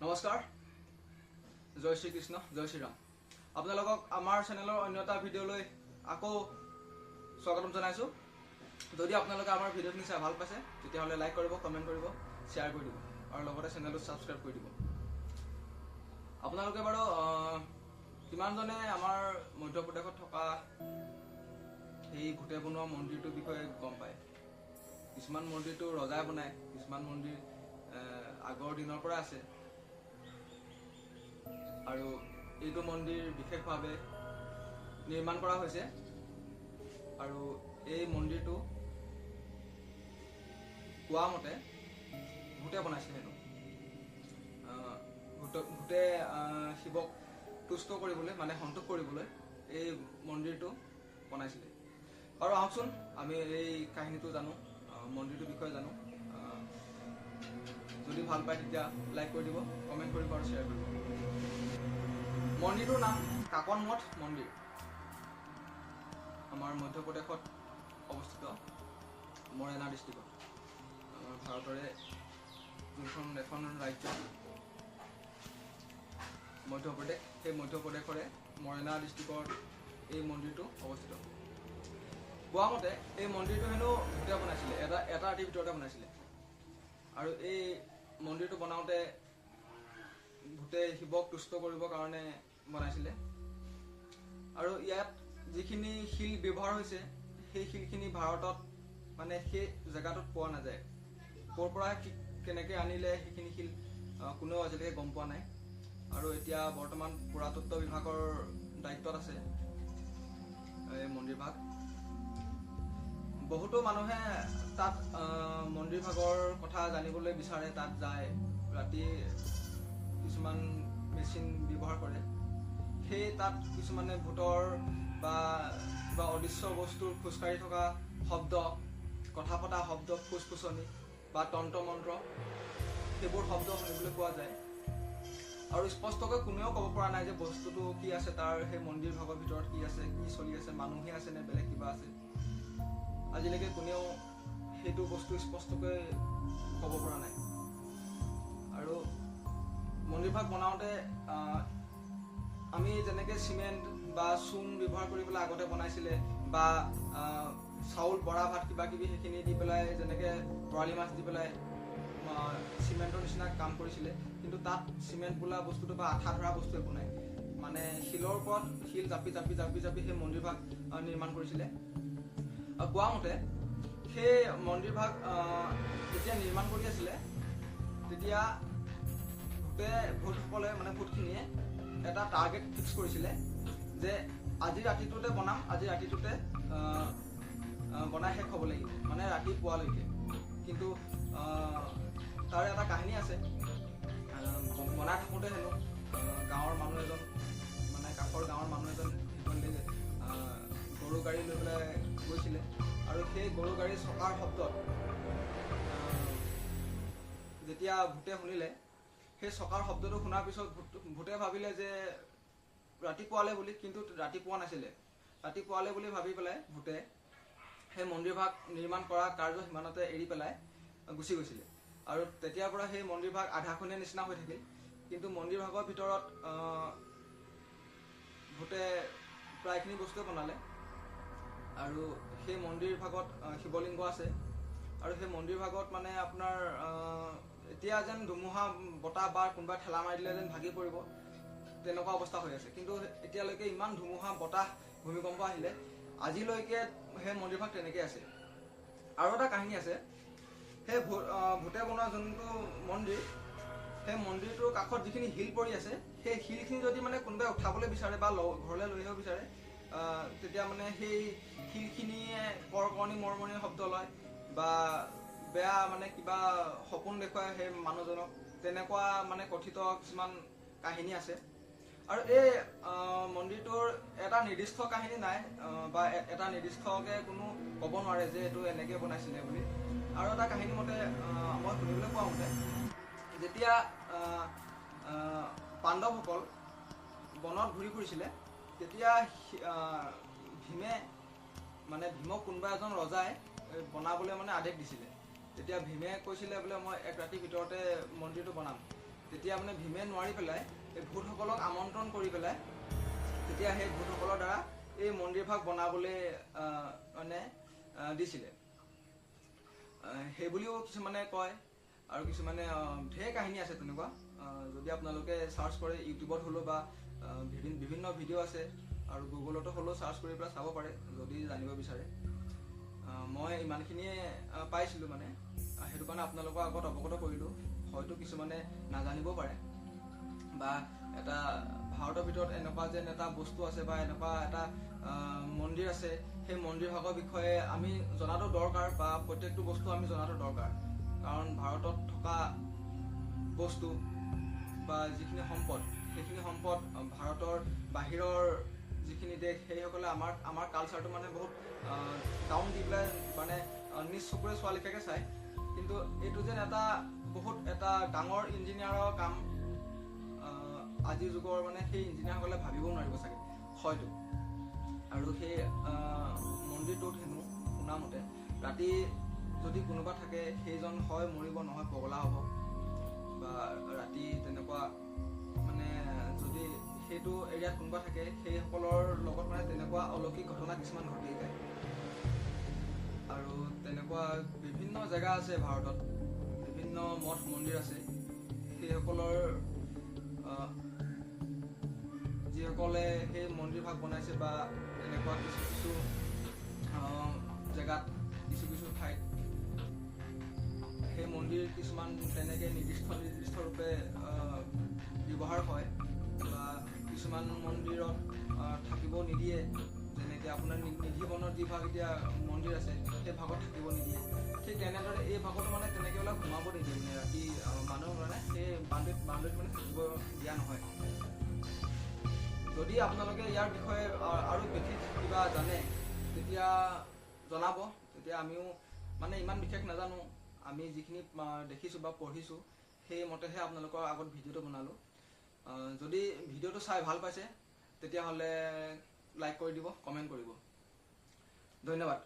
নমস্কাৰ, জয় শ্ৰীকৃষ্ণ, জয় শ্ৰীৰাম। আপোনালোকক আমাৰ চেনেলৰ অন্য এটা ভিডিঅ'লৈ আকৌ স্বাগতম জনাইছোঁ। যদি আপোনালোকে আমাৰ ভিডিঅ'খিনি চাই ভাল পাইছে তেতিয়াহ'লে লাইক কৰিব, কমেণ্ট কৰিব, শ্বেয়াৰ কৰি দিব আৰু লগতে চেনেলটো ছাবস্ক্ৰাইব কৰি দিব। আপোনালোকে বাৰু কিমানজনে আমাৰ মধ্যপ্ৰদেশত থকা সেই ভূতে বনোৱা মন্দিৰটোৰ বিষয়ে গম পায়? কিছুমান মন্দিৰটো ৰজাই বনায়, কিছুমান মন্দিৰ আগৰ দিনৰ পৰা আছে। আৰু এইটো মন্দিৰ বিশেষভাৱে নিৰ্মাণ কৰা হৈছে আৰু এই মন্দিৰটো কোৱা মতে ভূতে বনাইছিল হেনো। ভূতে শিৱক তুষ্ট কৰিবলৈ মানে সন্তোষ কৰিবলৈ এই মন্দিৰটো বনাইছিলে। আৰু আহকচোন আমি এই কাহিনীটো জানো, মন্দিৰটোৰ বিষয়ে জানো। যদি ভাল পায় তেতিয়া লাইক কৰি দিব, কমেণ্ট কৰিব আৰু শ্বেয়াৰ কৰিব। মন্দিৰটোৰ নাম কাকন মঠ মন্দিৰ। আমাৰ মধ্যপ্ৰদেশত অৱস্থিত, মৰেনা ডিষ্ট্ৰিক্টত। আমাৰ ভাৰতৰে এখন ৰাজ্য মধ্যপ্ৰদেশ, সেই মধ্যপ্ৰদেশৰে মৰেনা ডিষ্ট্ৰিক্টৰ এই মন্দিৰটো অৱস্থিত। কোৱা মতে এই মন্দিৰটো হেনো ভূতে বনাইছিলে, এটা ৰাতিৰ ভিতৰতে বনাইছিলে। আৰু এই মন্দিৰটো বনাওঁতে ভূতে শিৱক তুষ্ট কৰিবৰ কাৰণে বনাইছিলে। আৰু ইয়াত যিখিনি শিল ব্যৱহাৰ হৈছে সেই শিলখিনি ভাৰতত মানে সেই জেগাটোত পোৱা নাযায়। ক'ৰ পৰা কেনেকৈ আনিলে সেইখিনি শিল কোনেও আজিলৈকে গম পোৱা নাই। আৰু এতিয়া বৰ্তমান পুৰাতত্ব বিভাগৰ দায়িত্বত আছে এই মন্দিৰভাগ। বহুতো মানুহে তাত মন্দিৰভাগৰ কথা জানিবলৈ বিচাৰে, তাত যায়। ৰাতি কিছুমান মেচিন ব্যৱহাৰ কৰে, সেই তাত কিছুমানে ভূতৰ বা কিবা অদৃশ্য বস্তুৰ খোজকাঢ়ি থকা শব্দ, কথা পতা শব্দ, ফুচফুচনি বা তন্ত্ৰ মন্ত্ৰ, সেইবোৰ শব্দ শুনিবলৈ পোৱা যায়। আৰু স্পষ্টকৈ কোনেও ক'ব পৰা নাই যে বস্তুটো কি আছে, তাৰ সেই মন্দিৰ ভাগৰ ভিতৰত কি আছে, কি চলি আছে, মানুহে আছে নে বেলেগ কিবা আছে। আজিলৈকে কোনেও সেইটো বস্তু স্পষ্টকৈ ক'ব পৰা নাই। আৰু মন্দিৰভাগ বনাওঁতে আমি যেনেকৈ চিমেণ্ট বা চূণ ব্যৱহাৰ কৰি পেলাই আগতে বনাইছিলে, বা চাউল, বৰা ভাত কিবা কিবি সেইখিনি দি পেলাই যেনেকৈ বৰালি মাছ দি পেলাই চিমেণ্টৰ নিচিনা কাম কৰিছিলে, কিন্তু তাত চিমেণ্ট বোলা বস্তুটো বা আঠা ধৰা বস্তু একো নাই। মানে শিলৰ ওপৰত শিল জাপি জাপি জাপি জাপি সেই মন্দিৰভাগ নিৰ্মাণ কৰিছিলে। কোৱা মতে সেই মন্দিৰভাগ যেতিয়া নিৰ্মাণ কৰি আছিলে তেতিয়া ভূতসকলে মানে ভূতখিনিয়ে এটা টাৰ্গেট ফিক্স কৰিছিলে যে আজি ৰাতিটোতে বনাম, আজি ৰাতিটোতে বনাই শেষ হ'ব লাগিব, মানে ৰাতিপুৱালৈকে। কিন্তু তাৰ এটা কাহিনী আছে। বনাই থাকোঁতে হেনো গাঁৱৰ মানুহ এজন, মানে কাষৰ গাঁৱৰ মানুহ এজন গৰু গাড়ী লৈ পেলাই গৈছিলে। আৰু সেই গৰু গাড়ীৰ চকাৰ শব্দত যেতিয়া ভূতে শুনিলে, সেই চকাৰ শব্দটো শুনাৰ পিছত ভূতে ভাবিলে যে ৰাতিপুৱালে বুলি, কিন্তু ৰাতিপুৱা নাছিলে। ৰাতিপুৱালে বুলি ভাবি পেলাই ভূতে সেই মন্দিৰভাগ নিৰ্মাণ কৰা কাৰ্য সিমানতে এৰি পেলাই গুচি গৈছিলে। আৰু তেতিয়াৰ পৰা সেই মন্দিৰভাগ আধাখনীয়া নিচিনা হৈ থাকিল। কিন্তু মন্দিৰভাগৰ ভিতৰত ভূতে প্ৰায়খিনি বস্তুৱে বনালে। আৰু সেই মন্দিৰভাগত শিৱলিংগ আছে। আৰু সেই মন্দিৰভাগত মানে আপোনাৰ এতিয়া যেন ধুমুহা বতাহ বা কোনোবা ঠেলা মাৰি দিলে যেন ভাগি পৰিব, তেনেকুৱা অৱস্থা হৈ আছে। কিন্তু এতিয়ালৈকে ইমান ধুমুহা বতাহ ভূমিকম্প আহিলে আজিলৈকে সেই মন্দিৰভাগ তেনেকৈ আছে। আৰু এটা কাহিনী আছে, সেই ভূতে বনোৱা যোনটো মন্দিৰ, সেই মন্দিৰটোৰ কাষত যিখিনি শিল পৰি আছে, সেই শিলখিনি যদি মানে কোনোবাই উঠাবলৈ বিচাৰে বা ঘৰলৈ লৈ আহিব বিচাৰে, তেতিয়া মানে সেই শিলখিনিয়ে কৰকৰণি মৰমৰণি শব্দ লয় বা বেয়া মানে কিবা সপোন দেখুৱায় সেই মানুহজনক, তেনেকুৱা মানে কথিত কিছুমান কাহিনী আছে। আৰু এই মন্দিৰটোৰ এটা নিৰ্দিষ্ট কাহিনী নাই, বা এটা নিৰ্দিষ্টকৈ কোনো ক'ব নোৱাৰে যে এইটো এনেকৈ বনাইছিলে বুলি। আৰু এটা কাহিনী মতে মই শুনিবলৈ পোৱা মতে, যেতিয়া পাণ্ডৱসকল বনত ঘূৰি ফুৰিছিলে তেতিয়া ভীমক কোনোবা এজন ৰজাই বনাবলৈ মানে আদেশ দিছিলে। তেতিয়া ভীমে কৈছিলে বোলে মই এক ৰাতিৰ ভিতৰতে মন্দিৰটো বনাম। তেতিয়া মানে ভীমে নোৱাৰি পেলাই এই ভূতসকলক আমন্ত্ৰণ কৰি পেলাই তেতিয়া সেই ভূতসকলৰ দ্বাৰা এই মন্দিৰভাগ বনাবলৈ মানে দিছিলে। সেইবুলিও কিছুমানে কয় আৰু কিছুমানে ঢেৰ কাহিনী আছে তেনেকুৱা। যদি আপোনালোকে চাৰ্চ কৰে ইউটিউবত হ'লেও বা বিভিন্ন ভিডিঅ' আছে আৰু গুগলতো হ'লেও চাৰ্চ কৰি পেলাই চাব পাৰে যদি জানিব বিচাৰে। মই ইমানখিনিয়ে পাইছিলোঁ মানে, সেইটো কাৰণে আপোনালোকৰ আগত অৱগত কৰিলোঁ। হয়তো কিছুমানে নাজানিবও পাৰে বা এটা ভাৰতৰ ভিতৰত এনেকুৱা যেন এটা বস্তু আছে বা এনেকুৱা এটা মন্দিৰ আছে, সেই মন্দিৰভাগৰ বিষয়ে আমি জনাটো দৰকাৰ বা প্ৰত্যেকটো বস্তু আমি জনাটো দৰকাৰ। কাৰণ ভাৰতত থকা বস্তু বা যিখিনি সম্পদ, সেইখিনি সম্পদ ভাৰতৰ বাহিৰৰ যিখিনি দেশ সেইসকলে আমাৰ কালচাৰটো মানে বহুত ডাউন দি পেলাই মানে নিজ চকুৰে চোৱা লেখাকে চায়। কিন্তু এইটো যেন এটা বহুত এটা ডাঙৰ ইঞ্জিনিয়াৰৰ কাম, আজিৰ যুগৰ মানে সেই ইঞ্জিনিয়াৰসকলে ভাবিবও নোৱাৰিব চাগে হয়তো। আৰু সেই মন্দিৰটোত হেনো শুনামতে ৰাতি যদি কোনোবা থাকে সেইজন হয় মৰিব, নহয় পগলা হ'ব বা ৰাতি তেনেকুৱা মানে যদি সেইটো এৰিয়াত কোনোবা থাকে সেইসকলৰ লগত মানে তেনেকুৱা অলৌকিক ঘটনা কিছুমান ঘটি যায়। আৰু তেনেকুৱা বিভিন্ন জেগা আছে ভাৰতত, বিভিন্ন মঠ মন্দিৰ আছে, সেইসকলৰ যিসকলে সেই মন্দিৰভাগ বনাইছে বা এনেকুৱা কিছু কিছু জেগাত কিছু ঠাইত সেই মন্দিৰ কিছুমান তেনেকৈ নিৰ্দিষ্ট ৰূপে ব্যৱহাৰ হয় বা কিছুমান মন্দিৰত থাকিব নিদিয়ে। যেনেকৈ আপোনাৰ নিধি বনৰ যি ভাগ এতিয়া মন্দিৰ আছে সেই ভাগত থাকিব নিদিয়ে। ঠিক তেনেদৰে এই ভাগতো মানে তেনেকৈ অলপ সোমাব নিদিয়ে, মানে ৰাতি মানুহ মানে সেই বাউণ্ডেৰীত মানে থাকিব দিয়া নহয়। যদি আপোনালোকে ইয়াৰ বিষয়ে আৰু বিশেষ কিবা জানে তেতিয়া জনাব। তেতিয়া আমিও মানে ইমান বিশেষ নাজানো, আমি যিখিনি দেখিছোঁ বা পঢ়িছোঁ সেই মতেহে আপোনালোকৰ আগত ভিডিঅ'টো বনালোঁ। যদি ভিডিঅ'টো চাই ভাল পাইছে তেতিয়াহ'লে লাইক কৰি দিব, কমেণ্ট কৰিব। ধন্যবাদ।